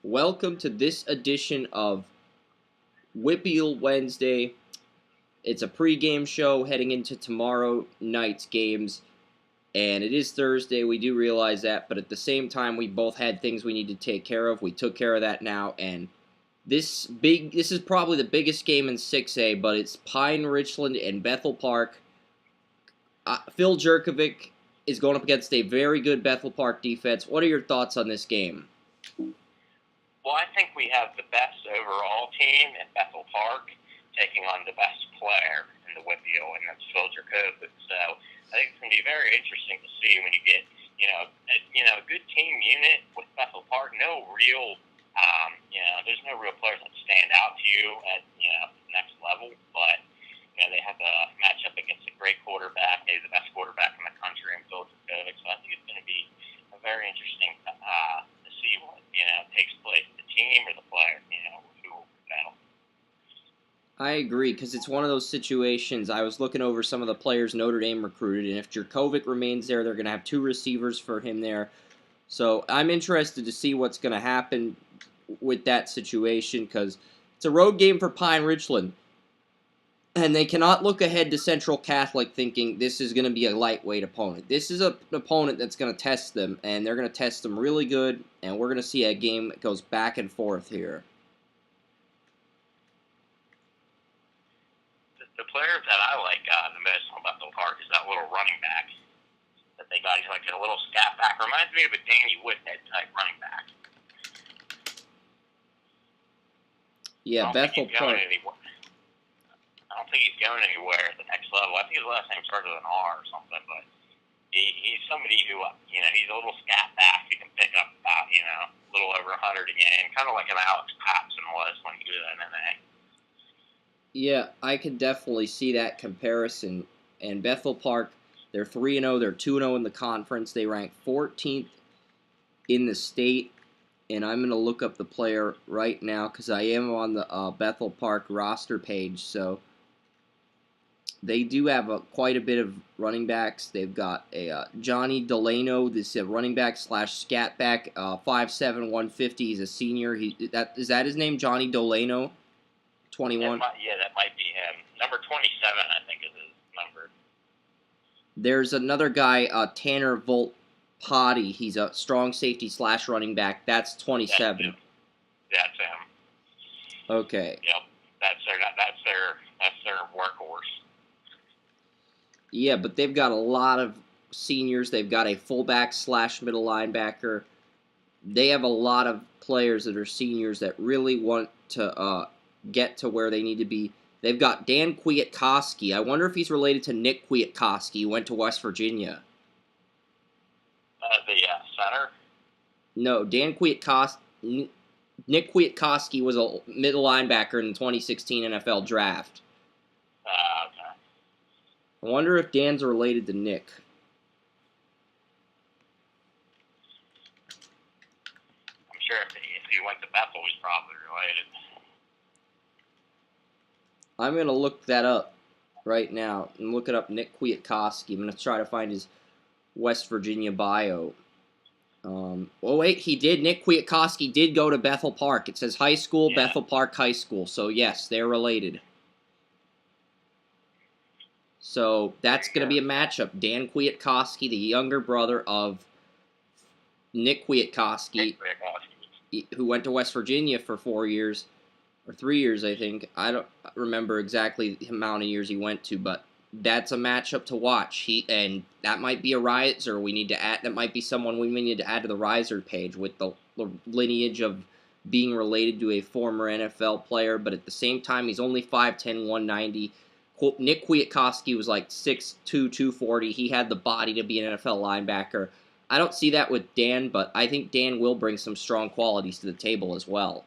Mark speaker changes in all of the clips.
Speaker 1: Welcome to this edition of WPIAL Wednesday. It's a pregame show heading into tomorrow night's games, and it is Thursday. We do realize that, but at the same time, we both had things we need to take care of. We took care of that now, and this is probably the biggest game in 6A, but it's Pine Richland and Bethel Park. Phil Jerkovic is going up against a very good Bethel Park defense. What are your thoughts on this game?
Speaker 2: Well, I think we have the best overall team in Bethel Park taking on the best player in the WPIAL, and that's Phil Jerkovic. So I think it's going to be very interesting to see when you get, a good team unit with Bethel Park. There's no real players that stand out to you at, next level, but, they have to match up against a great quarterback, maybe the best quarterback in the country in Phil Jerkovic. So I think it's going to be a very interesting to see what, takes place, the team or the player, who will battle.
Speaker 1: I agree, because it's one of those situations. I was looking over some of the players Notre Dame recruited, and if Jerkovic remains there, they're going to have two receivers for him there. So I'm interested to see what's going to happen with that situation, because it's a road game for Pine Richland, and they cannot look ahead to Central Catholic thinking this is going to be a lightweight opponent. This is an opponent that's going to test them, and they're going to test them really good, and we're going to see a game that goes back and forth here.
Speaker 2: The player that I like the most on Bethel Park is that little running back that they got. He's like a little scat back. Reminds me of a Danny Whithead type running back.
Speaker 1: Yeah, Bethel Park.
Speaker 2: I don't think he's going anywhere at the next level. I think his last name starts with an R or something, but he's somebody who, he's a little scat back who can pick up about, a little over 100 a game, kind of like an Alex Patson was when he was in NA.
Speaker 1: Yeah, I can definitely see that comparison. And Bethel Park, they're 3-0, they're 2-0 in the conference. They rank 14th in the state. And I'm going to look up the player right now because I am on the Bethel Park roster page. So they do have quite a bit of running backs. They've got a Johnny Delano, this running back / scat back, 5'7", 150. He's a senior. Is that his name, Johnny Delano? 21.
Speaker 2: That might be him. Number 27, I think, is his number.
Speaker 1: There's another guy, Tanner Volpati. He's a strong safety / running back. That's 27.
Speaker 2: That's him.
Speaker 1: Okay.
Speaker 2: Yep. That's their workhorse.
Speaker 1: Yeah, but they've got a lot of seniors. They've got a fullback / middle linebacker. They have a lot of players that are seniors that really want to get to where they need to be. They've got Dan Kwiatkowski. I wonder if he's related to Nick Kwiatkowski, who went to West Virginia.
Speaker 2: The center?
Speaker 1: No, Nick Kwiatkowski was a middle linebacker in the 2016 NFL Draft.
Speaker 2: Okay.
Speaker 1: I wonder if Dan's related to Nick.
Speaker 2: I'm sure if he went to Bethel, he's probably related.
Speaker 1: I'm going to look that up right now and look it up, Nick Kwiatkowski. I'm going to try to find his West Virginia bio. Wait, Nick Kwiatkowski did go to Bethel Park. It says high school, yeah. Bethel Park High School. So, yes, they're related. So, that's going to be a matchup. Dan Kwiatkowski, the younger brother of Nick Kwiatkowski, who went to West Virginia for 4 years. Or 3 years, I think. I don't remember exactly the amount of years he went to, but that's a matchup to watch. And that might be a riser we need to add. That might be someone we need to add to the riser page with the lineage of being related to a former NFL player. But at the same time, he's only 5'10", 190. Nick Kwiatkowski was like 6'2", 240. He had the body to be an NFL linebacker. I don't see that with Dan, but I think Dan will bring some strong qualities to the table as well.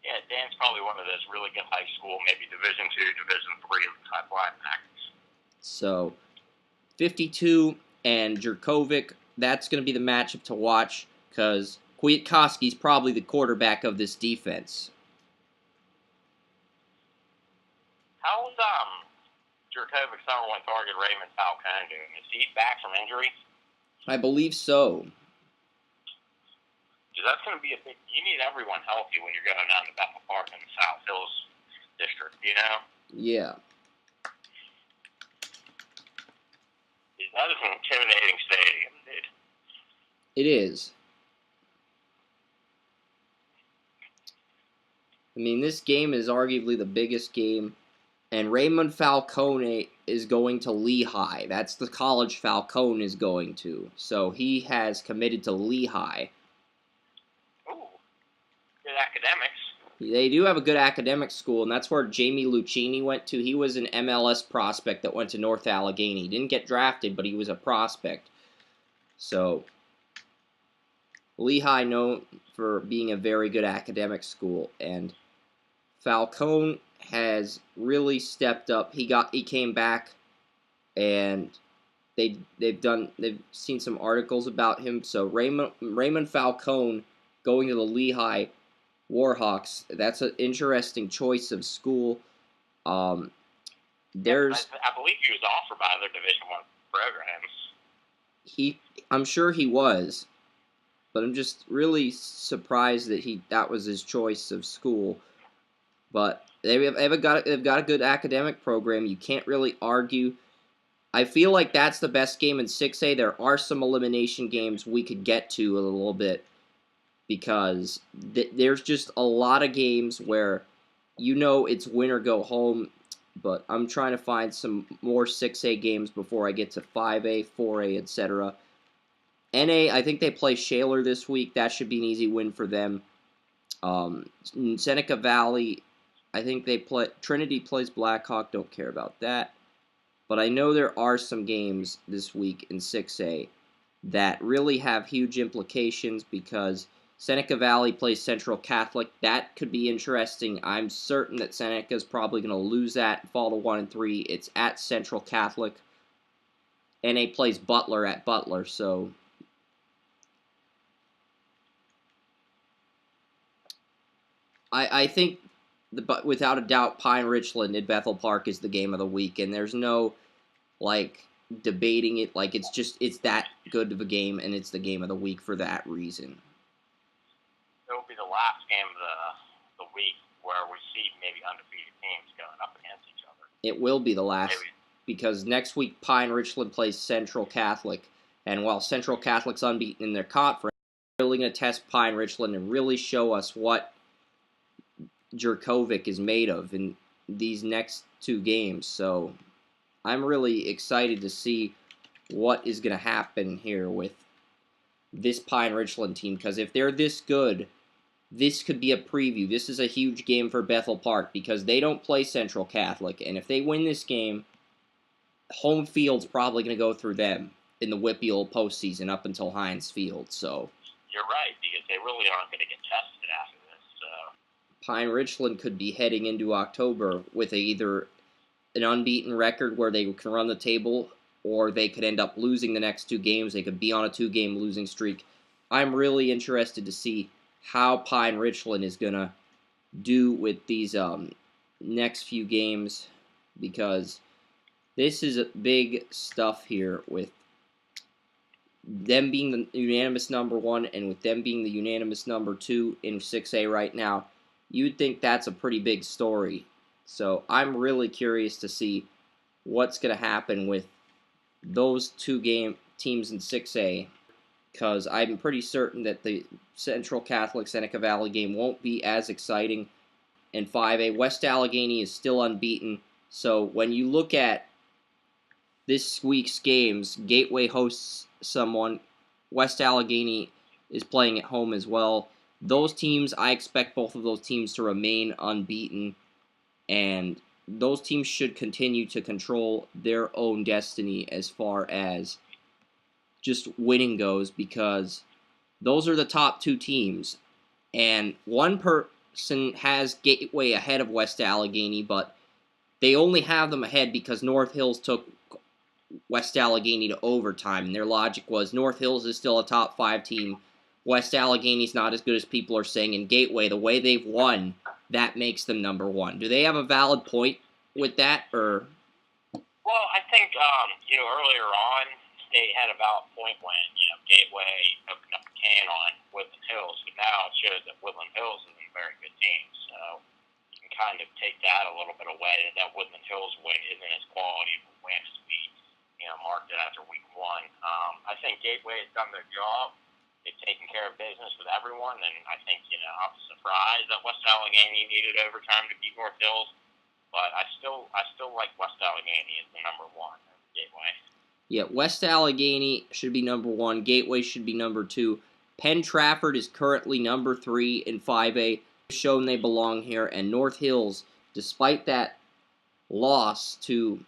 Speaker 2: Yeah, Dan's probably one of those really good high school, maybe Division II, Division III type linebackers.
Speaker 1: So, 52 and Jerkovic, that's going to be the matchup to watch because Kwiatkowski's probably the quarterback of this defense.
Speaker 2: How is Jerkovic's number one target, Raymond Falcone, doing? Is he back from injury?
Speaker 1: I believe so.
Speaker 2: because that's going to be a big. You need everyone healthy when you're going down to Bethel Park in the South Hills district. You know.
Speaker 1: Yeah.
Speaker 2: That is an intimidating stadium, dude.
Speaker 1: It is. I mean, this game is arguably the biggest game, and Raymond Falcone is going to Lehigh. That's the college Falcone is going to. So he has committed to Lehigh.
Speaker 2: Ooh, good academics.
Speaker 1: They do have a good academic school, and that's where Jamie Lucchini went to. He was an MLS prospect that went to North Allegheny. He didn't get drafted, but he was a prospect. So, Lehigh known for being a very good academic school, and Falcone has really stepped up. He came back, and they've seen some articles about him. So Raymond Falcone going to the Lehigh Warhawks. That's an interesting choice of school. There's
Speaker 2: I believe he was offered by other Division I programs.
Speaker 1: I'm sure he was, but I'm just really surprised that that was his choice of school. But they've got a good academic program. You can't really argue. I feel like that's the best game in 6A. There are some elimination games we could get to a little bit because there's just a lot of games where it's win or go home. But I'm trying to find some more 6A games before I get to 5A, 4A, etc. NA, I think they play Shaler this week. That should be an easy win for them. Seneca Valley, I think they play. Trinity plays Blackhawk. Don't care about that. But I know there are some games this week in 6A that really have huge implications because Seneca Valley plays Central Catholic. That could be interesting. I'm certain that Seneca is probably going to lose that and fall to 1-3. It's at Central Catholic. NA plays Butler at Butler, so I think without a doubt Pine Richland at Bethel Park is the game of the week, and there's no debating it. It's that good of a game, and it's the game of the week for that reason.
Speaker 2: It will be the last game of the week where we see maybe undefeated teams going up against each other.
Speaker 1: It will be the last because next week Pine Richland plays Central Catholic, and while Central Catholic's unbeaten in their conference, they're really going to test Pine Richland and really show us what Jurkovic is made of in these next two games. So I'm really excited to see what is going to happen here with this Pine Richland team, because if they're this good, this could be a preview. This is a huge game for Bethel Park because they don't play Central Catholic, and if they win this game, home field's probably going to go through them in the WPIAL postseason up until Heinz Field. So
Speaker 2: you're right, because they really aren't going to get tested after this.
Speaker 1: Pine Richland could be heading into October with either an unbeaten record where they can run the table, or they could end up losing the next two games. They could be on a 2-game losing streak. I'm really interested to see how Pine Richland is going to do with these next few games, because this is big stuff here with them being the unanimous number 1 and with them being the unanimous number 2 in 6A right now. You'd think that's a pretty big story. So I'm really curious to see what's going to happen with those two teams in 6A, because I'm pretty certain that the Central Catholic Seneca Valley game won't be as exciting. In 5A, West Allegheny is still unbeaten. So when you look at this week's games, Gateway hosts someone. West Allegheny is playing at home as well. Those teams, I expect both of those teams to remain unbeaten, and those teams should continue to control their own destiny as far as just winning goes, because those are the top two teams. And one person has Gateway ahead of West Allegheny, but they only have them ahead because North Hills took West Allegheny to overtime. And their logic was North Hills is still a top 5 team. West Allegheny's not as good as people are saying. And Gateway, the way they've won, that makes them number 1. Do they have a valid point with that, or?
Speaker 2: Well, I think earlier on they had a valid point when Gateway opened up the can on Woodland Hills, but shows that Woodland Hills is a very good team. So you can kind of take that a little bit away. That Woodland Hills win isn't as quality of a win as we, marked it after week 1. I think Gateway has done their job. They've taken care of business with everyone, and I think, I'm surprised that West Allegheny needed overtime to beat North Hills, but I still like West Allegheny as the number 1 Gateway.
Speaker 1: Yeah, West Allegheny should be number 1. Gateway should be number 2. Penn Trafford is currently number 3 in 5A. Shown they belong here, and North Hills, despite that loss to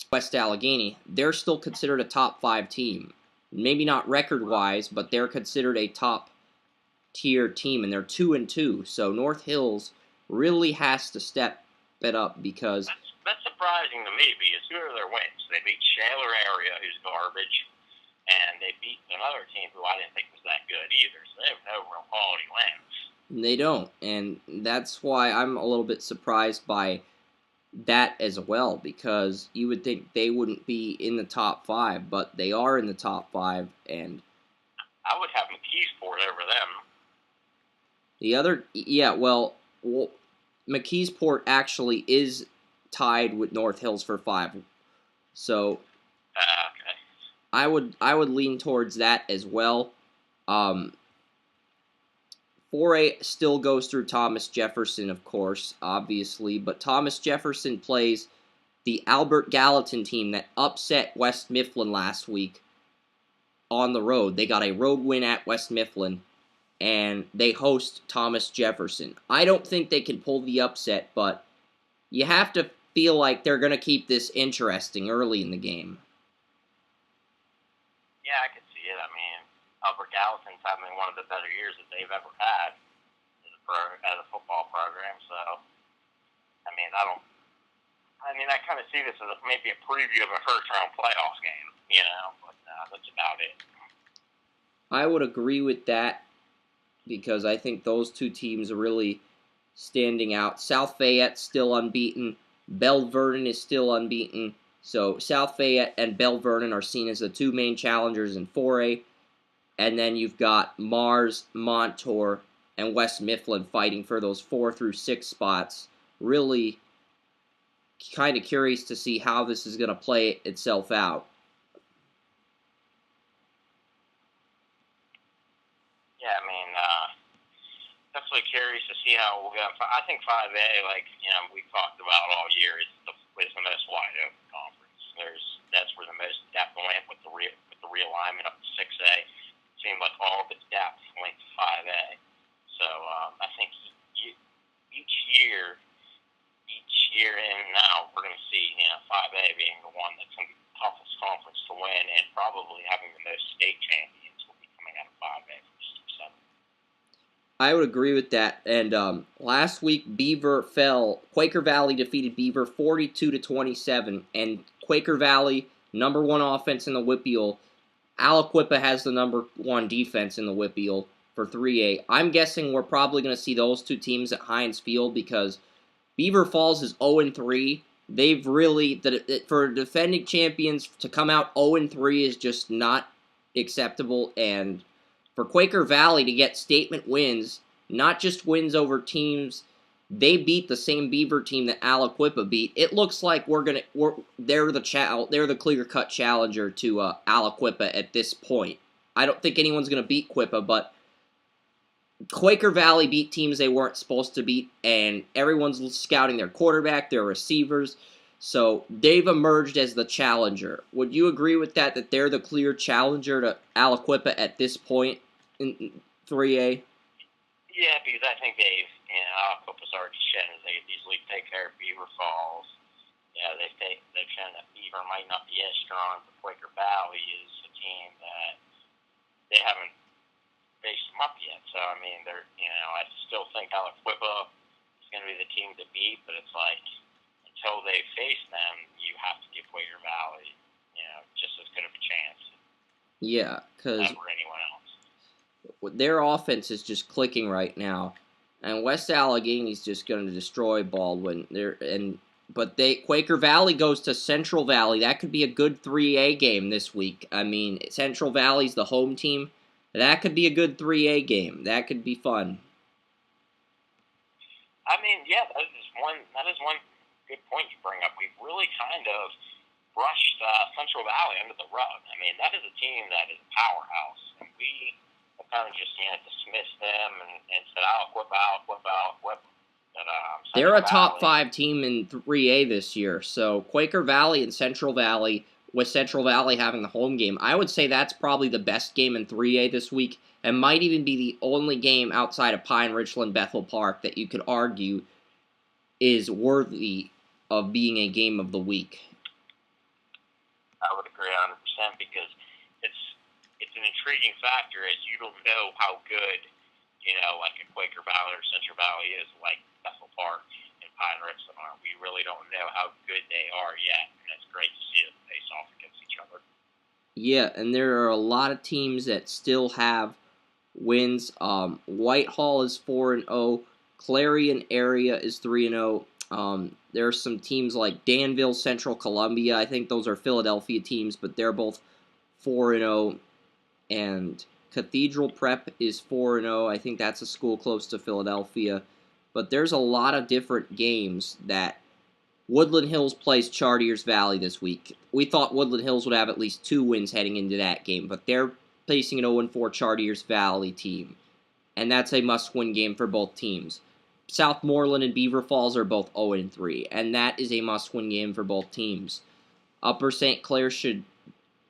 Speaker 1: West Allegheny, they're still considered a top 5 team. Maybe not record-wise, but they're considered a top-tier team, and they're 2-2. So North Hills really has to step it up because
Speaker 2: that's surprising to me because who are their wins? They beat Shaler Area, who's garbage, and they beat another team who I didn't think was that good either. So they have no real quality wins.
Speaker 1: They don't, and that's why I'm a little bit surprised by that as well, because you would think they wouldn't be in the top 5, but they are in the top 5, and
Speaker 2: I would have McKeesport over them.
Speaker 1: The other, well, McKeesport actually is tied with North Hills for 5, so
Speaker 2: okay.
Speaker 1: I would lean towards that as well. 4A still goes through Thomas Jefferson, of course, obviously, but Thomas Jefferson plays the Albert Gallatin team that upset West Mifflin last week on the road. They got a road win at West Mifflin, and they host Thomas Jefferson. I don't think they can pull the upset, but you have to feel like they're going to keep this interesting early in the game.
Speaker 2: Yeah, I can see it. I mean, Albert Gallatin's having one of the better years that they've ever had as a football program. So, I mean, I kind of see this as maybe a preview of a first-round playoff game, but that's about it.
Speaker 1: I would agree with that because I think those two teams are really standing out. South Fayette's still unbeaten. Belle Vernon is still unbeaten. So South Fayette and Belle Vernon are seen as the two main challengers in 4A. And then you've got Mars, Montour, and West Mifflin fighting for those 4 through 6 spots. Really kind of curious to see how this is going to play itself out.
Speaker 2: Yeah, I mean, definitely curious to see how we'll go. I think 5A, we've talked about all year, is the most wide open conference. That's where the most depth went with the realignment up to 6A. It seemed like all of its depth went to 5A. So I think each year in now, we're going to see 5A being the one that's going to be the toughest conference to win, and probably having the most state champions will be coming out of 5A from 7.
Speaker 1: I would agree with that. And last week, Quaker Valley defeated Beaver 42-27, and Quaker Valley, number 1 offense in the WPIAL. Aliquippa has the number 1 defense in the WPIAL for 3A. I'm guessing we're probably going to see those two teams at Heinz Field because Beaver Falls is 0-3. They've really, for defending champions to come out 0-3 is just not acceptable, and for Quaker Valley to get statement wins, not just wins over teams, they beat the same Beaver team that Aliquippa beat. It looks like they're the clear-cut challenger to Aliquippa at this point. I don't think anyone's going to beat Quippa, but Quaker Valley beat teams they weren't supposed to beat, and everyone's scouting their quarterback, their receivers, so they've emerged as the challenger. Would you agree with that they're the clear challenger to Aliquippa at this point in 3A?
Speaker 2: Yeah, because I think Aliquippa's already shown that they could easily take care of Beaver Falls. Yeah, they've shown that Beaver might not be as strong, but Quaker Valley is a team that they haven't faced them up yet. So, I mean, I still think Aliquippa is going to be the team to beat, but it's like, until they face them, you have to give Quaker Valley, just as good of a chance.
Speaker 1: Yeah, because
Speaker 2: anyone else.
Speaker 1: Their offense is just clicking right now, and West Allegheny's just going to destroy Baldwin. But Quaker Valley goes to Central Valley. That could be a good 3A game this week. I mean, Central Valley's the home team. That could be a good 3A game. That could be fun.
Speaker 2: I mean, yeah, that is one good point you bring up. We've really kind of brushed Central Valley under the rug. I mean, that is a team that is a powerhouse, and we have kind of just dismissed them and said, "Oh, whip out, whip out, whip." But,
Speaker 1: They're
Speaker 2: Central
Speaker 1: a top
Speaker 2: Valley,
Speaker 1: 5 team in 3A this year. So Quaker Valley and Central Valley, with Central Valley having the home game, I would say that's probably the best game in 3A this week, and might even be the only game outside of Pine Richland Bethel Park that you could argue is worthy of being a game of the week.
Speaker 2: I would agree 100% because it's an intriguing factor as you don't know how good like a Quaker Valley or Central Valley is, like Bethel Park and Pine Richland are. We really don't know how good they are yet, and it's great to see them face off against each other.
Speaker 1: Yeah, and there are a lot of teams that still have wins. Whitehall is 4-0. Clarion area is 3-0. There are some teams like Danville, Central Columbia. I think those are Philadelphia teams, but they're both 4-0. And Cathedral Prep is 4-0. I think that's a school close to Philadelphia. But there's a lot of different games that Woodland Hills plays Chartiers Valley this week. We thought Woodland Hills would have at least 2 wins heading into that game, but they're facing an 0-4 Chartiers Valley team. And that's a must-win game for both teams. Southmoreland and Beaver Falls are both 0-3, and that is a must-win game for both teams. Upper St. Clair should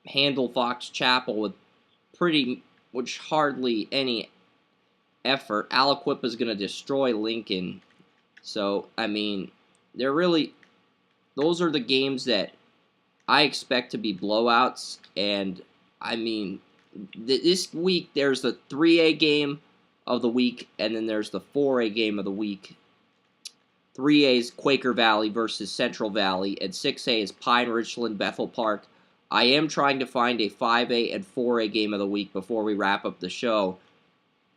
Speaker 1: handle Fox Chapel with hardly any effort. Aliquippa is going to destroy Lincoln. So, I mean, those are the games that I expect to be blowouts. And, I mean, this week there's the 3A game of the week, and then there's the 4A game of the week. 3A is Quaker Valley versus Central Valley, and 6A is Pine Richland Bethel Park. I am trying to find a 5A and 4A game of the week before we wrap up the show,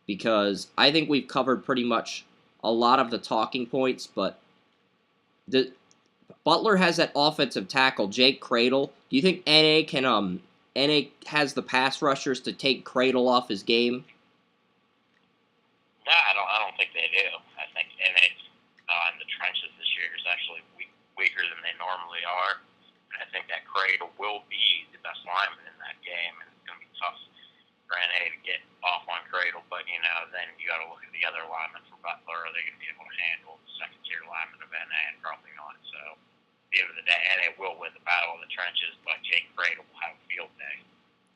Speaker 1: because I think we've covered pretty much a lot of the talking points, but Butler has that offensive tackle, Jake Cradle. Do you think NA has the pass rushers to take Cradle off his game?
Speaker 2: No, I don't think they do. I think NA in the trenches this year is actually weaker than they normally are. I think that Cradle will be the best lineman in that game, and it's going to be tough for NA to get off on Cradle. But then you got to look at the other linemen for Butler. Are they going to be able to handle the second-tier lineman of NA? And probably not. So, at the end of the day, NA will win the battle of the trenches, but Jake Cradle will have a field day.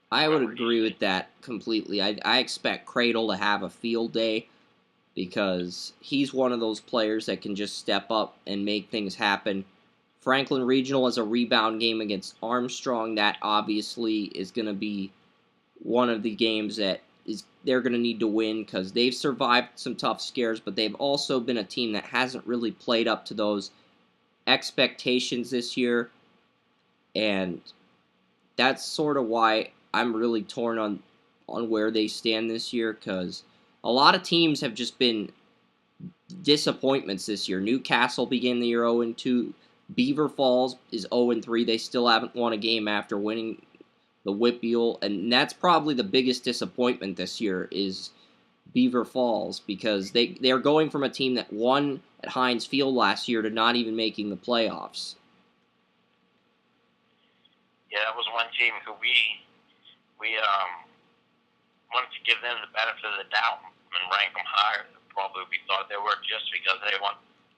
Speaker 1: I would agree with that completely. I expect Cradle to have a field day, because he's one of those players that can just step up and make things happen. Franklin Regional has a rebound game against Armstrong. That obviously is going to be one of the games that they're going to need to win, because they've survived some tough scares, but they've also been a team that hasn't really played up to those expectations this year. And that's sort of why I'm really torn on where they stand this year, because a lot of teams have just been disappointments this year. Newcastle began the year 0-2. Beaver Falls is 0-3. They still haven't won a game after winning the WPIAL, and that's probably the biggest disappointment this year is Beaver Falls, because they're going from a team that won at Heinz Field last year to not even making the playoffs.
Speaker 2: Yeah, that was one team who we wanted to give them the benefit of the doubt and rank them higher than probably we thought they were, just because they won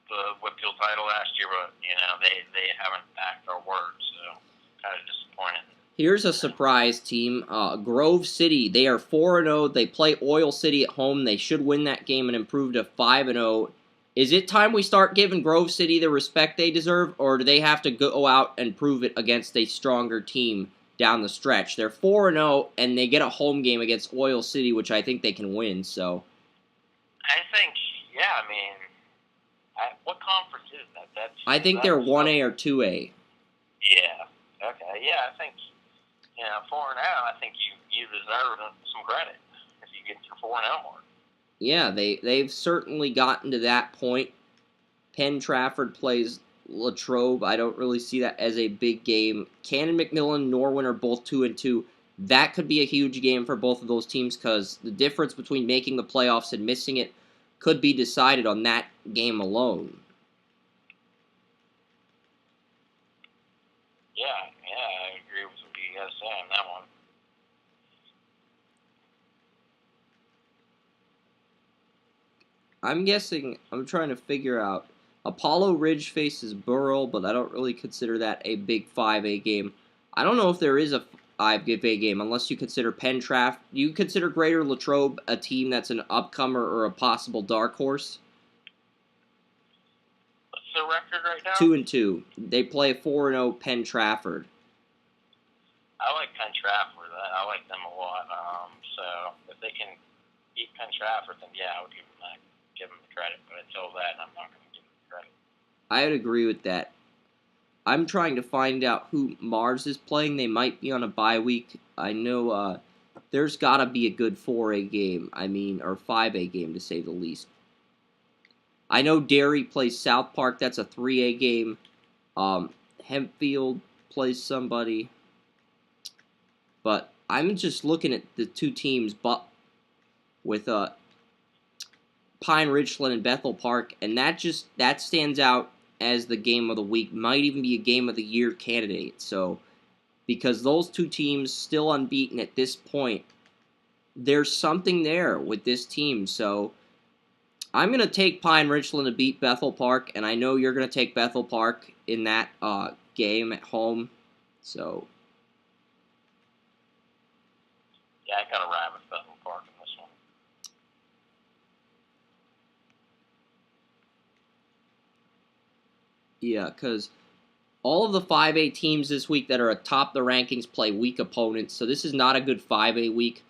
Speaker 2: the WPIAL title last year, but they haven't backed our words, so kind of disappointed.
Speaker 1: Here's a surprise team, Grove City. They are 4-0. They play Oil City at home. They should win that game and improve to 5-0. Is it time we start giving Grove City the respect they deserve, or do they have to go out and prove it against a stronger team down the stretch? They're 4-0, and they get a home game against Oil City, which I think they can win. So,
Speaker 2: I think, yeah. I mean, what conference is that?
Speaker 1: I think they're 1A or 2A.
Speaker 2: Yeah. Okay. Yeah, I think 4-0. I think you deserve some credit if you get your 4-0 mark.
Speaker 1: Yeah, they've certainly gotten to that point. Penn Trafford plays Latrobe. I don't really see that as a big game. Cannon McMillan, Norwin are both 2-2. That could be a huge game for both of those teams, because the difference between making the playoffs and missing it could be decided on that game alone.
Speaker 2: Yeah, I agree with what you guys say on that one.
Speaker 1: I'm guessing, I'm trying to figure out. Apollo Ridge faces Burrell, but I don't really consider that a big 5A game. I don't know if there is a 5A game, unless you consider Penn Trafford. Do you consider Greater Latrobe a team that's an upcomer or a possible dark horse?
Speaker 2: What's their record right now?
Speaker 1: 2-2. They play 4-0 Penn Trafford.
Speaker 2: I like Penn Trafford. I like them a lot. So if they can beat Penn Trafford, then yeah, I would give them the credit. But until then, I'm not going to give them the credit.
Speaker 1: I would agree with that. I'm trying to find out who Mars is playing. They might be on a bye week. I know there's got to be a good 4A game. Or 5A game to say the least. I know Derry plays South Park. That's a 3A game. Hempfield plays somebody. But I'm just looking at the two teams, but with Pine Richland and Bethel Park, and that stands out as the game of the week. Might even be a game of the year candidate. So, because those two teams still unbeaten at this point, there's something there with this team. So, I'm going to take Pine Richland to beat Bethel Park, and I know you're going to take Bethel Park in that game at home. So,
Speaker 2: yeah, I got to ride with Bethel Park in this one.
Speaker 1: Yeah, because all of the 5A teams this week that are atop the rankings play weak opponents, so this is not a good 5A week.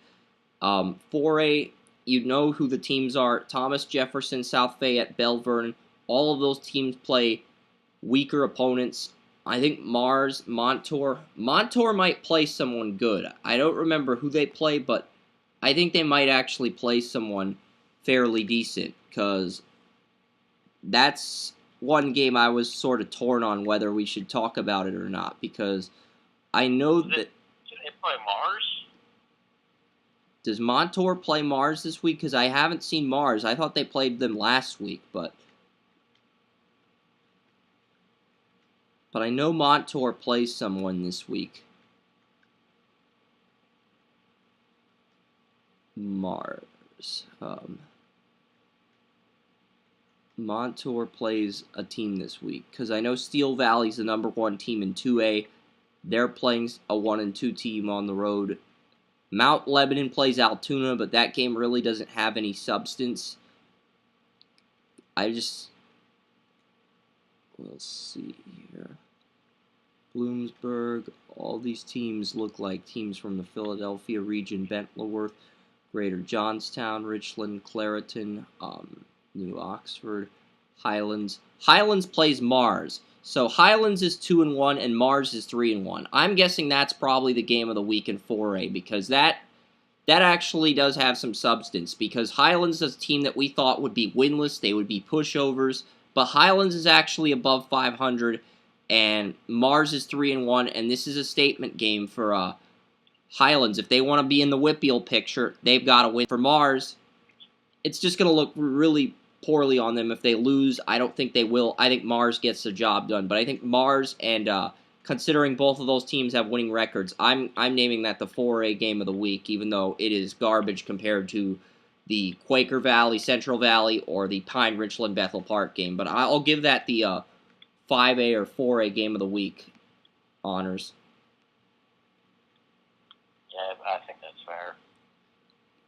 Speaker 1: 4A, you know who the teams are. Thomas Jefferson, South Fayette, Belle Vernon. All of those teams play weaker opponents. I think Mars, Montour might play someone good. I don't remember who they play, but I think they might actually play someone fairly decent, because that's one game I was sort of torn on whether we should talk about it or not, because I know that...
Speaker 2: Did they play Mars?
Speaker 1: Does Montour play Mars this week? Because I haven't seen Mars. I thought they played them last week, but I know Montour plays someone this week. Mars. Montour plays a team this week, because I know Steel Valley's the number one team in 2A. They're playing a 1-2 team on the road. Mount Lebanon plays Altoona, but that game really doesn't have any substance. Let's see here. Bloomsburg, all these teams look like teams from the Philadelphia region. Bentleworth, Greater Johnstown, Richland, Clareton, New Oxford, Highlands. Highlands plays Mars. So Highlands is 2-1 and Mars is 3-1. I'm guessing that's probably the game of the week in 4A, because that actually does have some substance, because Highlands is a team that we thought would be winless, they would be pushovers, but Highlands is actually above 500, and Mars is 3-1, and this is a statement game for Highlands. If they want to be in the WPIAL picture, they've got to win. For Mars, it's just going to look really poorly on them if they lose. I don't think they will. I think Mars gets the job done, but I think Mars and considering both of those teams have winning records, I'm naming that the 4A game of the week, even though it is garbage compared to the Quaker Valley, Central Valley, or the Pine Richland Bethel Park game. But I'll give that the 5A or 4A game of the week honors.
Speaker 2: Yeah, I think that's fair.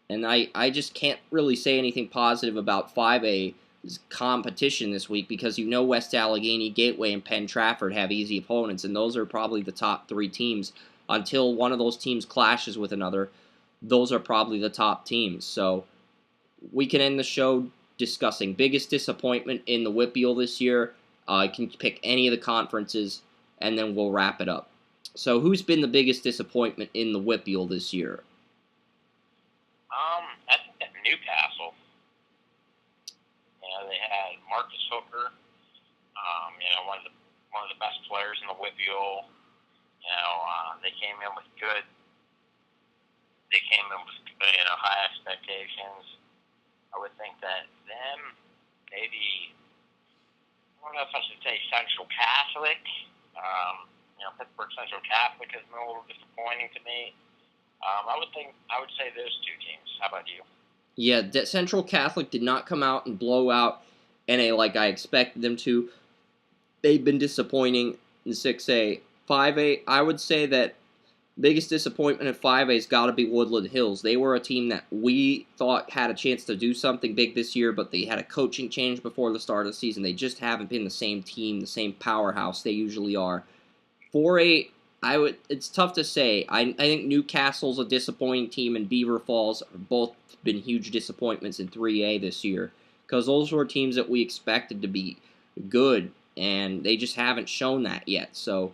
Speaker 1: And I just can't really say anything positive about 5A's competition this week, because you know West Allegheny, Gateway, and Penn Trafford have easy opponents, and those are probably the top three teams. Until one of those teams clashes with another, those are probably the top teams. So we can end the show discussing biggest disappointment in the WPIAL this year. You can pick any of the conferences, and then we'll wrap it up. So who's been the biggest disappointment in the WPIAL this year?
Speaker 2: I think that Newcastle. They had Marcus Hooker. One of the best players in the WPIAL. They came in with good. They came in with high expectations, I would think that them, maybe, I don't know if I should say Central Catholic. Pittsburgh Central Catholic has been a little disappointing to me. I would say those two teams. How about you?
Speaker 1: Yeah, that Central Catholic did not come out and blow out NA like I expected them to. They've been disappointing in 6A. 5A, I would say that biggest disappointment in 5A has got to be Woodland Hills. They were a team that we thought had a chance to do something big this year, but they had a coaching change before the start of the season. They just haven't been the same team, the same powerhouse they usually are. 4A, it's tough to say. I think Newcastle's a disappointing team, and Beaver Falls have both been huge disappointments in 3A this year, because those were teams that we expected to be good, and they just haven't shown that yet. So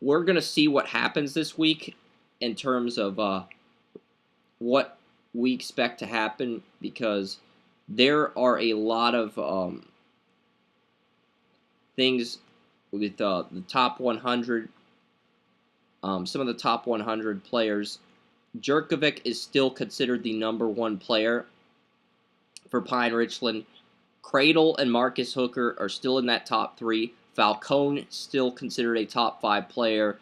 Speaker 1: we're going to see what happens this week in terms of what we expect to happen, because there are a lot of things with the top 100, some of the top 100 players. Jerkovic is still considered the #1 player for Pine Richland. Cradle and Marcus Hooker are still in that top 3. Falcone still considered a top 5 player.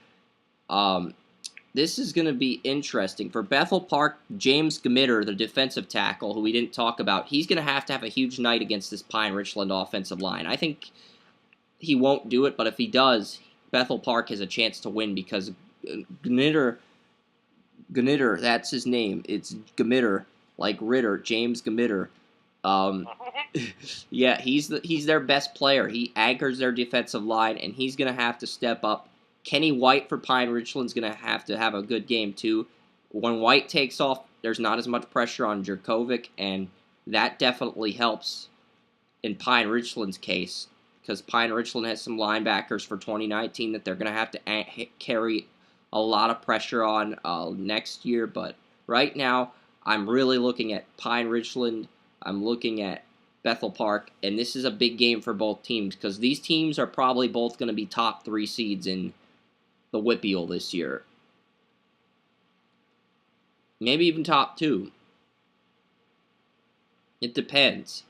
Speaker 1: This is going to be interesting. For Bethel Park, James Gamitter, the defensive tackle, who we didn't talk about, he's going to have a huge night against this Pine Richland offensive line. I think he won't do it, but if he does, Bethel Park has a chance to win, because Gamitter, that's his name. It's Gamitter, like Ritter, James Gamitter. Yeah, he's their best player. He anchors their defensive line, and he's going to have to step up. Kenny White for Pine Richland's going to have a good game, too. When White takes off, there's not as much pressure on Jerkovic, and that definitely helps in Pine Richland's case, because Pine Richland has some linebackers for 2019 that they're going to have to carry a lot of pressure on next year. But right now, I'm really looking at Pine Richland. I'm looking at Bethel Park, and this is a big game for both teams, because these teams are probably both going to be top 3 seeds in the WPIAL this year. Maybe even top 2. It depends.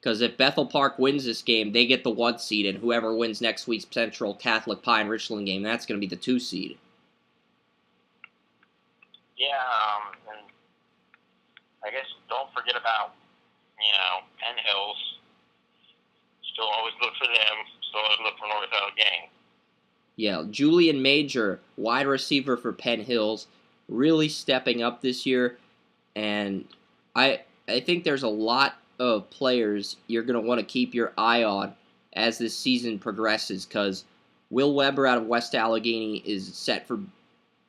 Speaker 1: Because if Bethel Park wins this game, they get the 1 seed, and whoever wins next week's Central Catholic Pine Richland game, that's going to be the 2 seed.
Speaker 2: Yeah, and I guess don't forget about, Penn Hills. Still always look for them. Still always look for North Allegheny.
Speaker 1: Yeah, Julian Major, wide receiver for Penn Hills, really stepping up this year, and I think there's a lot of players you're going to want to keep your eye on as this season progresses, because Will Weber out of West Allegheny is set for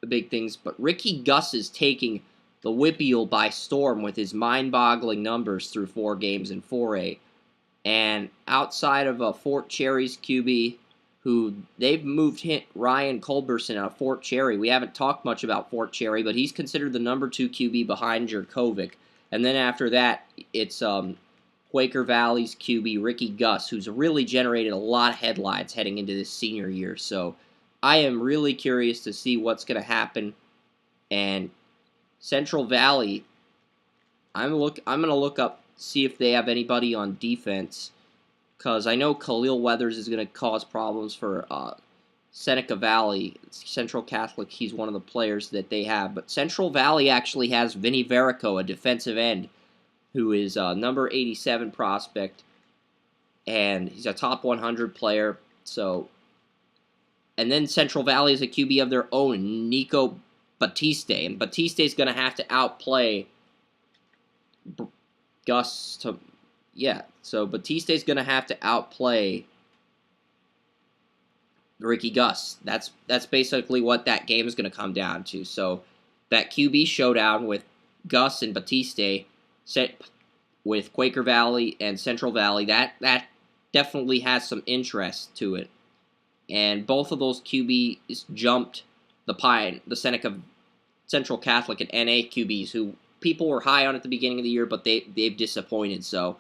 Speaker 1: big things, but Ricky Gus is taking the WPIAL by storm with his mind-boggling numbers through 4 games in 4A. And outside of Fort Cherry's QB, who they've moved Ryan Culberson out of Fort Cherry. We haven't talked much about Fort Cherry, but he's considered the #2 QB behind Jerkovic. And then after that, it's Quaker Valley's QB, Ricky Gus, who's really generated a lot of headlines heading into this senior year. So I am really curious to see what's going to happen. And Central Valley, I'm going to look up, see if they have anybody on defense, because I know Khalil Weathers is going to cause problems for Seneca Valley. Central Catholic, he's one of the players that they have. But Central Valley actually has Vinny Verico, a defensive end, who is a number 87 prospect, and he's a top 100 player. So, and then Central Valley is a QB of their own, Nico Batiste, and Batiste is going to have to outplay Gus to, so Batiste is going to have to outplay Ricky Gus. That's basically what that game is going to come down to. So that QB showdown with Gus and Batiste, set with Quaker Valley and Central Valley, that definitely has some interest to it. And both of those QBs jumped the Seneca Central Catholic and NA QBs, who people were high on at the beginning of the year, but they've disappointed. So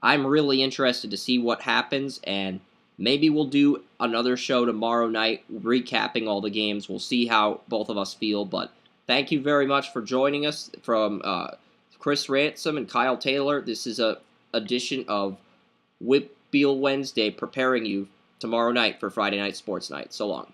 Speaker 1: I'm really interested to see what happens, and maybe we'll do another show tomorrow night recapping all the games. We'll see how both of us feel, but thank you very much for joining us from Chris Ransom and Kyle Taylor. This is a edition of WPIAL Wednesday, preparing you tomorrow night for Friday Night Sports Night. So long.